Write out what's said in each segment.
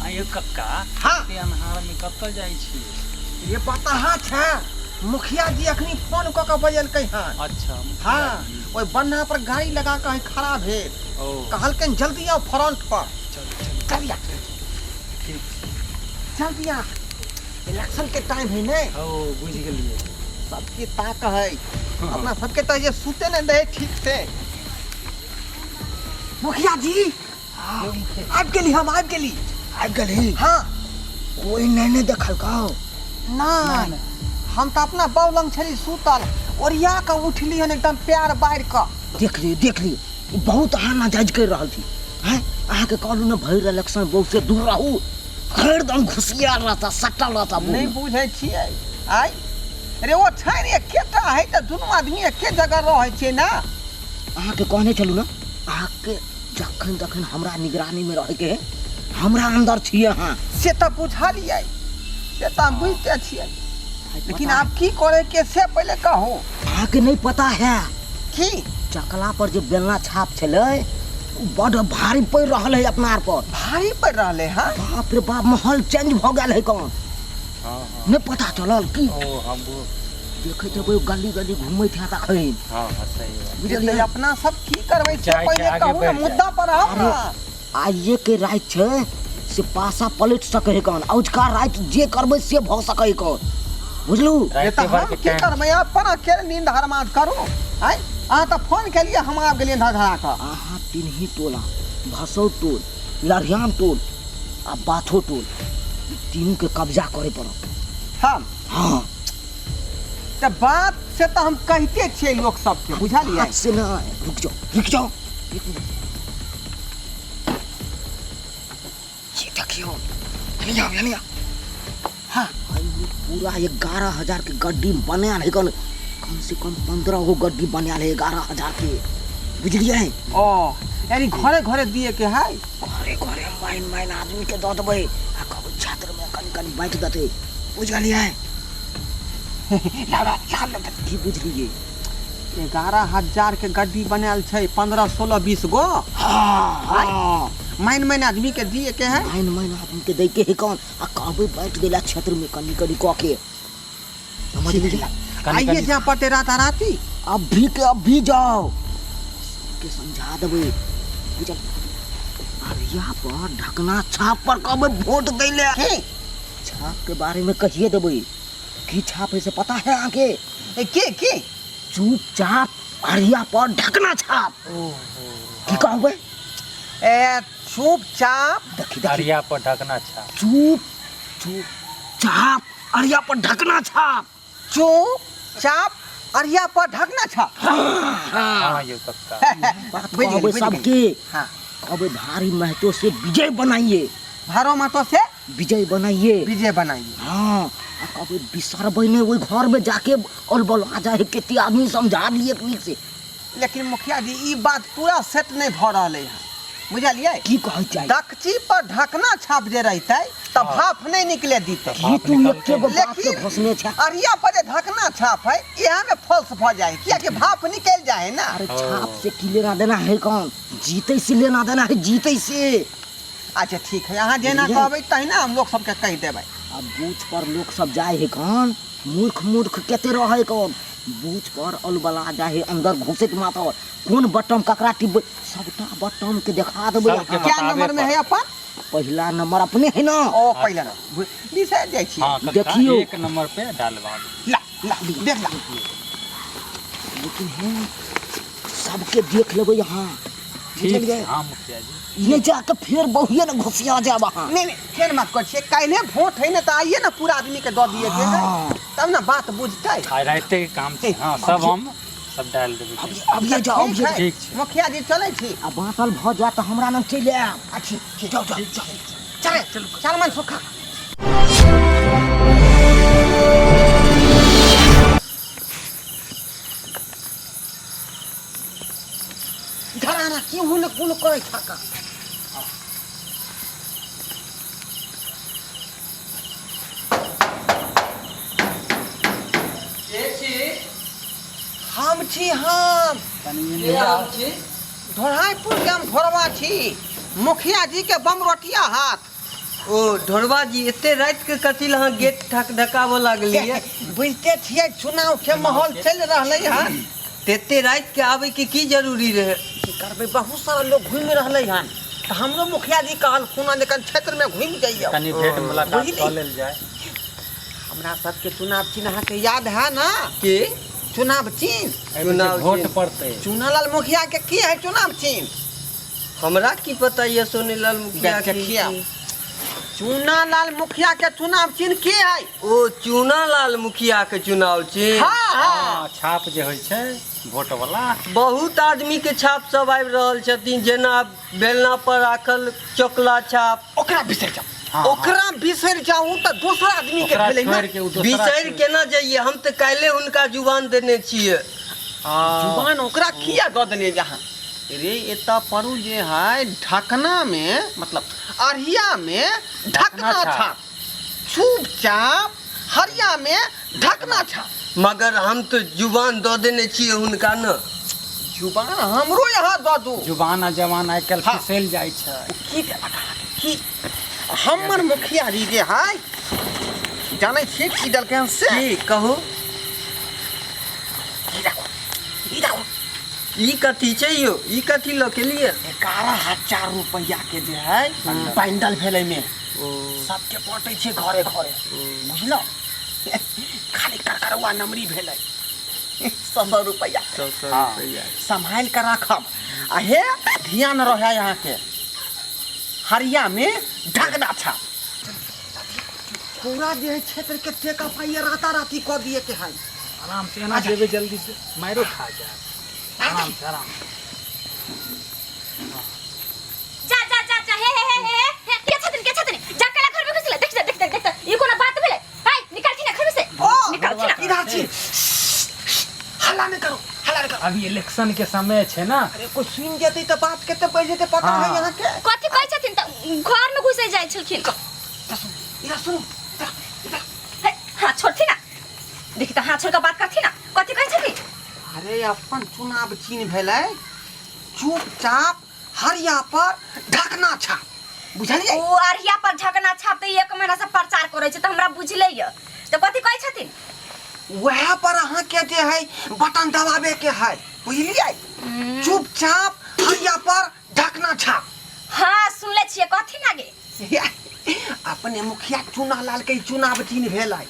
ये कक्का हाँ के अन्हार में कत्तल जाई छी ये पता छै मुखिया जी अखनी फोन क के बजलकै हन। अच्छा हाँ ओइ बन्ना पर गाड़ी लगा के खड़ा भेल ओ कहलकन जल्दी आओ फ्रंट पर चलिया जल्दी आ इलेक्शन के टाइम है ने ओ बुझ गेलिए सबके ताक है अपना सबके तो ये सूते नहीं दे ठीक से। मुखिया जी आब गेली हम आब गेली हाँ कोई नहीं देखल कहो नहीं हम तो अपना बौलंग छली सूतल ओरिया के उठली हन एकदम प्यार बाहर का देख ली बहुत आना जायज कर रहल थी हैं आहा के कहलू न भइर इलेक्शन बहुत से दूर रहू हरदम घुसिया रहता सटल रहता नहीं बुझे छियै आई अरे वो छै रे केटा है त दुनु आदमी एके जगह रहै छै ना। आहा के कहने चलू ना आहा के जखन हमरा निगरानी में रह के हमरा अंदर छिए हां से त बुझलियै से त हम बुझते छियै लेकिन आप की करे के से पहले कहो आहा के नहीं पता है की चकला पर जो बेलना छाप छले बड़ भारी पड़ रहल है अपना आर पर भारी पड़ रहले हां बाप रे बाप माहौल चेंज भ गेल है कौन हां नहीं पता चलल की ओ हम देखे तो गली घूमै था तखन हां सही बात बुझलियै अपना सब की करबै से जाय के पहले आगे कहू ना बढ़ मुद्दा पर आओ ना। आइए के रात छै से पासा पलट सके है कौन औजका रात जे करबै से भ सके है कौन बुझलू ये तो हम की करबै अपन अकेले नींद हरमाद करू आई आ त फोन के लिए हम आ गेलियै धरा का आहा तीनही टोला भसौ टोल लरियाम टोल आ बाथो टोल तीनों के कब्जा करे पड़त हम हां त बात से तो हम कहते छियै लोग सबके बुझलियै हाथ से ना रुक जाओ एक मिनट ये देखियो हनिया हाँ पूरा 11,000 के गड्डी बनाल है कम से कम 15 गो गड्डी बनाल है 11,000 के बुझलिए ओ यानी घरे घरे दिए के है घरे माइन आदमी के दऽ देबै आ कहबै छात्र में कनी बैठ देते बुझलिए की बुझलिए 11,000 के गड्डी बनाल छै 15, 16, 20 गो हाँ माइन आदमी के दिए के है माइन आदमी के दै के है कौन आ कहबै बैठ देला क्षेत्र में कनी कऽ के समझ लीजिए आइए जहाँ पटे राती अभी जाओ सबके समझा देबै बुझल अरिया पर ढकना छाप पर कहबै वोट दै ले छाप के बारे में कहिए देबै की छाप है से पता है आगे के चुपचाप अरिया पर ढकना छाप की कहबै ए चुपचाप देखी अरिया पर ढकना छा चुपचाप अरिया पर ढकना छाप चुपचाप अरिया पर ढकना छाप हां ये कक्का कहबै सबके कहबै भारी महतो से विजय बनाइए भारो महतो से विजय बनाइए हाँ कहबै बिसरबै नहीं ओइ घर में जाके और बोल आ जाए केते आदमी समझा दिए नीक से लेकिन मुखिया जी ई बात पूरा सेट नहीं भ रहले है बुझलिए की कहै छै दक्षी पर ढकना छाप जे रहते तब भाप नहीं निकले दीते की तू एके गो बात के घोषणे छै अरिया पर जे ढकना छाप है यहाँ में फॉल्स भ जाए किया कि भाप निकल जाए ना अरे छाप से की लेना देना है कौन जीते से लेना देना है जीते से अच्छा ठीक है यहाँ जेना कहबै तहिना हम लोग सबके कह देबै अब बूथ पर लोग सब जाए है कौन मूर्ख केते रहे कौन बूथ पर अलबला जाए अंदर घुसैत माथा कौन बटन ककरा टिपबै सबटा बटन के दिखा देबै क्या नंबर में है अपन पहला नंबर अपने है ना ओ पहला नंबर बिसर जाइ छी देखियो 1 नंबर पे डालवा ला देख ला लेकिन है सबके देख लेबै यहाँ ठीक है हां मुखिया जी ये जाके फिर बहुए न घुसिया जाब हां नहीं फिर मत कर छे काहे वोट है ना त आइए ना पूरा आदमी के द दिए के तब ना बात बुझतै आ रहते के काम छै हां सब हम सब डाल देबै अब ये जाओ ठीक छै मुखिया जी चलै छी अब बातल भ जा त हमरा न चले आ ठीक जाओ चल मन सुखा घराना क्यों हुलक करे छका हम छी ढोढ़ाईपुर के हम घोरवा छी मुखिया जी के बम रोटिया हाथ ओ ढोरबा जी एते रात के कथी लहाँ गेट ठक ढकाबो लागलिए? बुझते छियै चुनाव के माहौल चल रहलै हन। तेते रात के आवे के की जरूरी रहे? की करबै, बहुत सारा लोग घूम रहलै हन, तो हमरो मुखिया जी कहल खुना जखन क्षेत्र में घूम जाइए कनी भेंट मुलाकात कर लेल जाए। हमरा सबके चुनाव चिन्ह अहाँके याद है ना? के चुनाव चिन्ह चुनाव वोट चिन्ह। पड़ते। चुनालाल मुखिया के की है चुनाव चिन्ह? हमरा की पता ये सोनीलाल मुखिया के देखिया। चुनालाल मुखिया के चुनाव चिन्ह की है? ओ चुनालाल मुखिया के चुनाव चिन्ह। हाँ हाँ हाँ, छाप जे होइ छै वोट वाला। बहुत आदमी के छाप सब आबि रहल छथिन, जेना बेलना पर राखल चोकला छाप। ओकरा बिसरि जाओ, हाँ, ओकरा बिसरि जाऊ तऽ दोसर आदमी के ओकरा भेलै ना। छोड़ि के उ दोसरा बिसरि केना जाइए? हम तो काल्हे हुनका जुबान देने छियै। जुबान ओकरा किया दऽ देलियै जहाँ? रे एता परू जे है ढकना में, मतलब अरहिया में ढकना ढकना छाप, चुपचाप हरिया में ढकना छाप। मगर हम तो जुबान दऽ देने छियै हुनका न। जुबान हमरो यहाँ दऽ दू। जुबान आ जवान आइ काल्हि हाँ। फिसल जाइ छै। की देलक अहाँके? की हमर मुखिया जी जे है जानै छियै की देलकै हन से? की कहू? ई देखो, ई देखो, ई कथी छै यो? ई कथी लऽ के लिए? 11,000 रुपया के जे है बंडल भेलै में, सबके बाँटै छै घरे घरे, बुझलौ? खाली करकरवा नमरी भेलै 100 रुपया। 100 हाँ। रुपया। संभाल कर रखब। आ हे ध्यान रहे यहाँ के हरिया में ढकना छाप। पूरा जे है क्षेत्र के टेका पाइए राताराती कऽ दिए के है। आराम से एना जेबै जल्दी से मारो खा जाए। आराम से आराम से। जा जा जा जा हे के छथिन जा कला घर में घुसले देख ई कोना बात भेलै? हाय निकाल छी ना घर में से, निकाल छी ना। इधर छी, हल्ला नहीं करो, हल्ला नहीं करो। अभी इलेक्शन के समय छै ना। अरे कोई सुन जेतै तो बात केते बढ़ जेतै, पता हाँ। है यहाँ के? कथि कहै छथिन त घर में घुसे जाइ छलखिन। इधर सुनो, इधर। हे, हाथ छोड़थि ना, देखि त हाथ छोड़ के बात करथि ना। कथि कहै छथिन? अरे अपन चुनाव चिन्ह भेलै चुपचाप हरिया पर ढकना छाप, बुझलियै? ओ अरिया पर झकना छाप त 1 महीना से प्रचार करै छै त हमरा बुझले य। त कथि कहै छथिन? वह पर अहाँ के जे है बटन दबावे के है, बुझलियै? चुपचाप हरिया पर ढकना छाप। हां सुनले छियै, कथि लागे? अपने मुखिया चुनालाल के चुनाव चिन्ह भेलै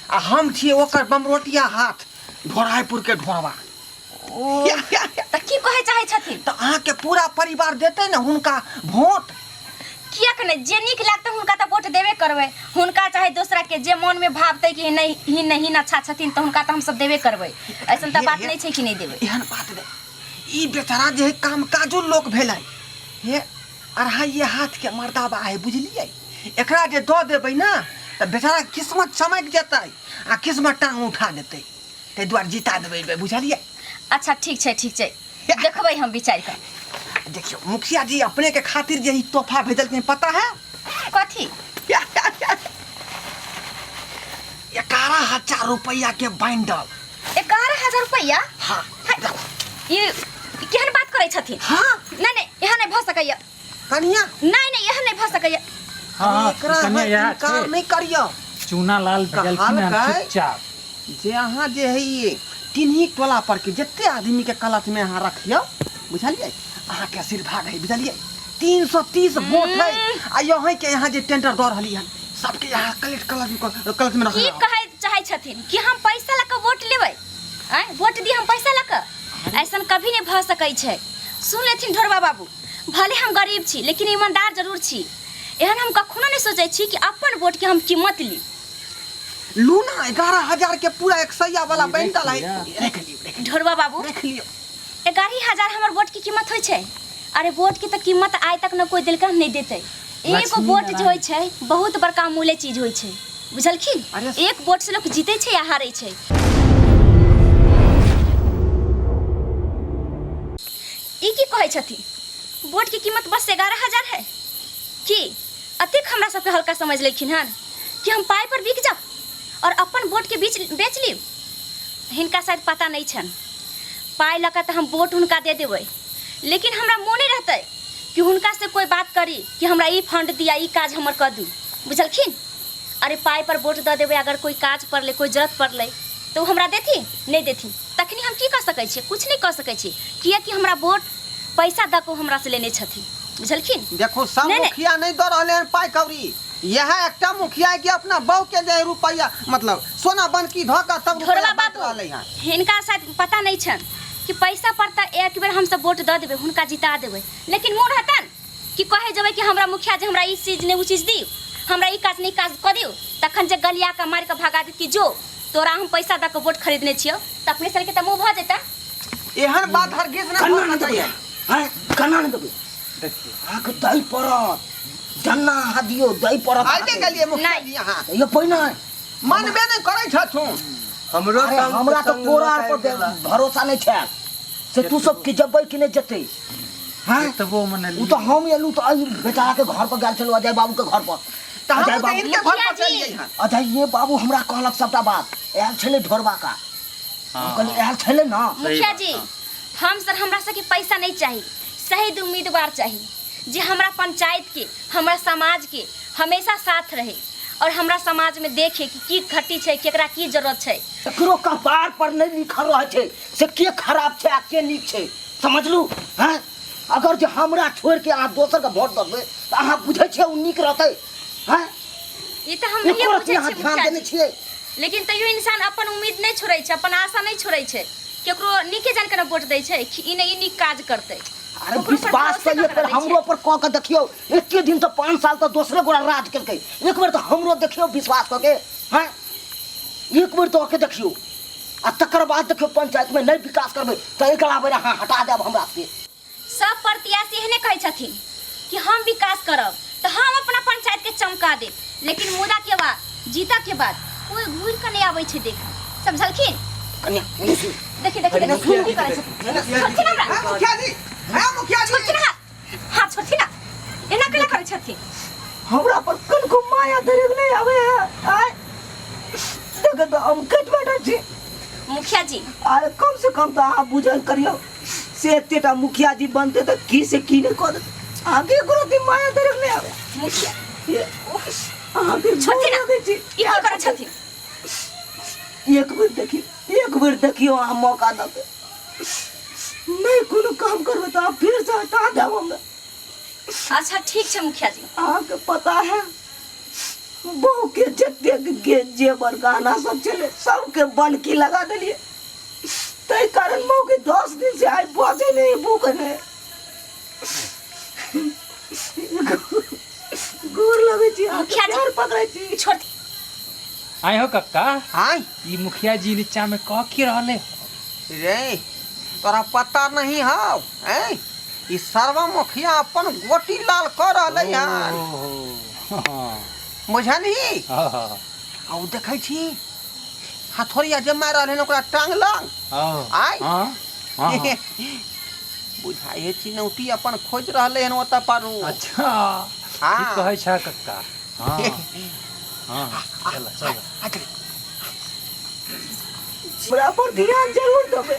आ हम छियै ओकर बमरोटिया हाथ, ढोराईपुर के ढोरवा। त की कहै चाहै छथिन? तो अहाँ के पूरा परिवार देते ना हुनका वोट। कियाक नै? जे नीक लागतै हुनका त वोट देबे करबै। हुनका चाहे दूसरा के जे मन में भावतै कि नहीं अच्छा छथिन त हुनका त हम सब देबे करबै। ऐसन त बात नहीं छै कि नहीं देबै। एहन बात नहीं, ई बेचारा जे है काम काजू लोक भेलै, हे अढ़ाई हाथ के मर्दाबा है, बुझलियै? एकरा जे दऽ देबै ना त बेचारा किस्मत चमक जेतै आ किस्मत टांग उठा देतै, ताहि दुआरे जिता देबै, बुझलियै? अच्छा ठीक छै देखबै हम विचार कर। देखियो मुखिया जी अपने के खातिर जे तोहफा भेजलखिन पता है? कथी? 11,000 रुपया के बंडल। 11,000 रुपया? हाँ ये केहन बात करै छथिन? हाँ नहीं यहाँ नहीं भ सकैया। कनिया नहीं यहाँ नहीं भ सकैया। हाँ, एकरा कनिया यहाँ इनकार छै। नहीं करियो। चूनालाल भेजलखिन हन कहलकै चुपचाप। जे अहाँ जे है ये तिन्ही टोला पर के जते आदमी के कलश में अहाँ रखियो, बुझलियै? अहाँ के आशीर्वाद है, बुझलियै? 330 वोट है आ यहाँ के यहाँ जे टेंडर दऽ रहली हन सबके यहाँ कलेक्ट कलश में की रखना। कहै चाहै छथिन कि हम पैसा लऽ के वोट लेबै? वोट दी हम पैसा लऽ के? ऐसन कभी नहीं भ सकै छै। सुन लेथिन ढोरबा बाबू, भले हम गरीब छी लेकिन ईमानदार जरूर छी। एहन हम कखनो नहीं सोचै छी कि अपन वोट के हम कीमत ली। लूना 11,000 के पूरा 100 वाला बंडल है, रख लियो। ढोरबा बाबू, रख लियो। 11,000 हमर वोट की कीमत होइ छै? अरे वोट की तो कीमत आइ तक न कोई दिलकर नहीं देते। एक वोट जो होइ छै बहुत बड़का मूल्य चीज होइ छै, बुझलखिन? अरे एक वोट से लोग जीते छै या हारे छै। ई की कहै छथिन? वोट की कीमत बस 11,000 है की? अतेक हमरा सबके हल्का समझ लेखिन हन कि हम पाई पर बिक जाब और अपन वोट के बेच ली। हिनका शायद पता नहीं छन। पाई लगा तो हम वोट उनका दे देबै, लेकिन हमरा मोने रहते कि हुनका से कोई बात करी कि हमरा ई फंड दिया, ई काज हमर कर दू, बुझलखिन। अरे पाई पर वोट दे देवे, अगर कोई काज पड़ले, कोई जरूरत पड़ले तो हमरा देती नहीं देती, तखनी हम की कर सकै छी? कुछ नहीं कर सकै छी, किया कि हमरा वोट पैसा द को हमरा से लेने छथि, बुझलखिन। देखो सब मुखिया नहीं दे रहले हैं पाई कौड़ी, यह एकटा मुखिया है कि अपना बहू के दे रुपया, मतलब सोना बनकी धोका तब ढोरवा बाबू हिनका शायद पता नहीं छन कि पैसा पड़ता एक बेर हम सब वोट दे देवे, हुनका जिता देवे, लेकिन मोर हतन कि कहे जबे कि हमरा मुखिया जी हमरा ई चीज ने उ चीज दियो, हमरा ई काज नहीं काज क दियो, तखन जे गलिया का मार के भगा दे कि जो तोरा हम पैसा द के वोट खरीदने छियो, त अपने सर के त मुंह भ जेता। एहन बात हरगिज ना होना चाहिए। हैं कना न देबे, देखिए आके दई परत जन्ना हदियो दई परत आइते गेलिए मुखिया जी यहाँ ये पहिना मानबे नहीं करे छथुन। हमरो अरे हमरा तो तोरा पर भरोसा नहीं छै से तू सब के जबै कि नहीं जते। हैं तो वो मने उ तो हम एलू तो आई बेटा के घर पर गेल छलो अजय बाबू के घर पर, अजय बाबू इनके घर पर चलिए यहाँ। अजय ये बाबू हमरा कहलक सबटा बात, एल छले ढोरबा का, हम कहली एल छले ना। मुखिया जी हम सर हमरा से के पैसा नहीं चाहिए, शहीद उम्मीदवार चाहिए जे हमरा पंचायत के, हमरा समाज के हमेशा साथ रहे और हमरा समाज में देखे कि की घटी छै, केकरा की जरूरत छै। एकरो कपार पर नहीं लिखल रहे छै से के खराब छै आ के नीक छै, समझलू। हैं अगर जे हमरा छोड़ के आ दोसर के वोट देबे त अहाँ बुझै छै उ नीक रहतै। हैं ई त हम नहीं बुझै छी ध्यान मुखिया देने जी, छियै, लेकिन तैयो इंसान अपन उम्मीद नहीं छोड़ै छै, अपन आशा नहीं छोड़ै छै, केकरो नीके जान के न वोट दै छै कि ई नहीं ई नीक काज करतै। अरे विश्वास करिए पर हमरो पर क के देखियो, एके दिन तो 5 साल तो दूसरे गोरा राज करके, एक बार तो हमरो देखियो विश्वास करके। हैं एक बार तो के देखियो आ तकर बाद देखियो पंचायत में नहीं विकास करबे तो एकरा बेर अहाँ हटा देब हमरा से। सब प्रत्याशी एहने कहै छथिन कि हम विकास करब तो हम अपना पंचायत के चमका देब, लेकिन मुदा के बाद जीता के बाद कोई घूर के नहीं आबै छै देख, समझलखिन। कन्या देखि देखि देखि की करै छथिन, छोड़थिन हमरा मुखिया जी, हां मुखिया जी छोड़थिन हाथ छोड़थिन ना, एना केला करै छथिन। हमरा पर कनको माया दरेग नहीं आवे है। आय देख तो हम कट बैठा छी। मुखिया जी अरे कम से कम तो आप बुझल करियो से एतेटा मुखिया जी बनते तो की से की नहीं कर आगे करो दी माया दरेग नहीं आवे। मुखिया ये आगे छोड़थिन ना, दे छी ई की करै छथिन। एक बेर देखियो आ मौका दे नहीं कोनो काम करबे तो आप फिर से हटा देब हमरा। अच्छा ठीक छै मुखिया जी। आपके पता है बहू के जते जेवर गहना सब चले सबके बनकी लगा दिलिए, तै कारण बहू के 10 दिन से आई बजे नहीं भूख नहीं। गोर लगे छी मुखिया जी। पैर पकड़े छी। छोड़ आए हो कक्का, हां ई मुखिया जी नीचा में कह के रहले रे तोरा पता नहीं हौ हैं, ई सर्व मुखिया अपन गोटी लाल कर रहले यार, बुझनी। हां हां आ देखै छी हथोरिया जे मार रहले ओकरा टांगलंग आय हां बुझाए चिनौती अपन खोज रहले हन ओता पारू। अच्छा हाँ। की कहै छ कक्का। हां हां चल चल बराबर ध्यान जरूर देबे,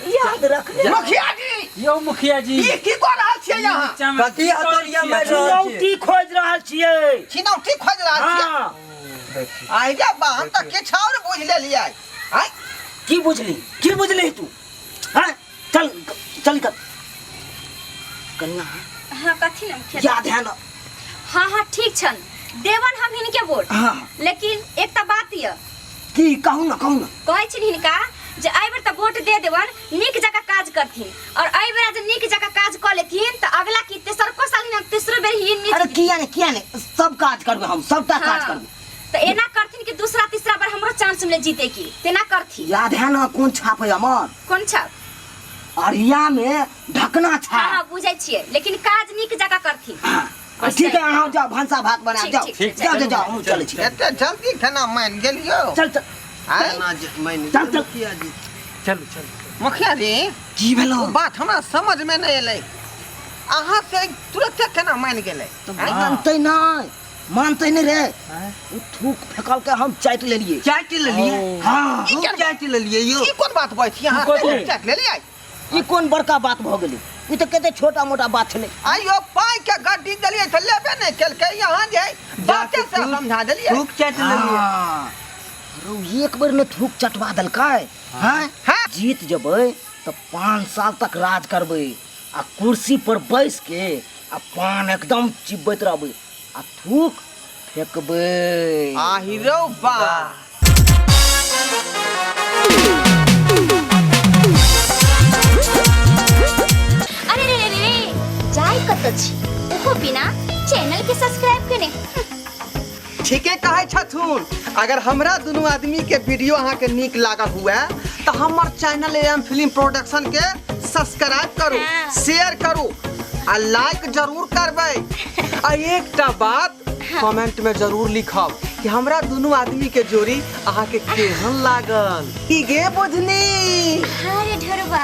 याद रखने। मुखिया जी यो मुखिया जी ई की कर रहल छियै यहाँ? नीचा में कथी हथौड़िया मारि रहल चुनौती खोज रहल छियै। चिनौती खोज रहल छियै? हां आइ रे बा हम त किछ और बुझ लेलियै। आय की बुझली तू? हैं चल चल कर कन्या हां कथी ना मुखिया जी। याद है ना। हाँ ठीक छन, देवन हम हिनके वोट, हाँ लेकिन एकटा बात ये की कहू ना कहै छी हिनका जे एहि बेर त वोट दे देवन, नीक जगह काज करथिन, और एहि बेर जे नीक जगह काज क लेथिन त अगला की तेसरको साल न तेसरो बेर ही नीक। अरे किया नहीं सब काज करबे, हम सबटा काज करबे। त एना करथिन कि दूसरा तीसरा बार हमरो चांस मिले जीते की, तेना करथिन। याद है ना कौन छाप है हमर? कोन छाप? अरिया में ढकना छाप। हां बुझै छियै, लेकिन काज नीक जगह करथिन। हाँ, ठीक है अहाँ जाओ भंसा भात बना ठीक, जाओ। ठीक, जाओ जाओ जाओ हम चले छी। एते जल्दी केना मान गेलियो? चल चल आय चल चल चल चल मुखिया जी की भेलो? वो बात हमरा समझ में नहीं एलै, अहाँ से तुरंत केना मान गेलै? मानते नहीं रे। उ थूक फेकल के हम चाट लेलिए। चाट लेलिए? हाँ ई क्या चाट लेलिए यो? ई कोन बात बात यहाँ कोन? चेक ले लिया? ई कौन बड़का बात भ गेलै? ई तो कहते छोटा मोटा बात छले। आइयो पाई के गड्डी दलिए त लेबे नहीं केल के यहाँ जे बाते से समझा देलिए। थूक चट लेलिए। अरे एक बार में थूक चटवा दलकै। हां हाँ। जीत जबै तो 5 साल तक राज करबै आ कुर्सी पर बैस के आ पान एकदम चिबैत रहबै आ थूक फेकबै। आ हीरो बा अरे रे रे रे जाय कत छी ओहो बिना चैनल के सब्सक्राइब करे। ठीके कहे छथुन। अगर हमरा दोनों आदमी के वीडियो अहाँ के नीक लागल हुए तो हमर चैनल एम फिल्म प्रोडक्शन के सब्सक्राइब करू, हाँ। शेयर करू आ लाइक जरूर करबै। आ एकटा बात कमेंट में जरूर लिखब कि हमरा दोनों आदमी के जोड़ी अहाँ के केहन लागल। की गे बुझनी? अरे ढोरबा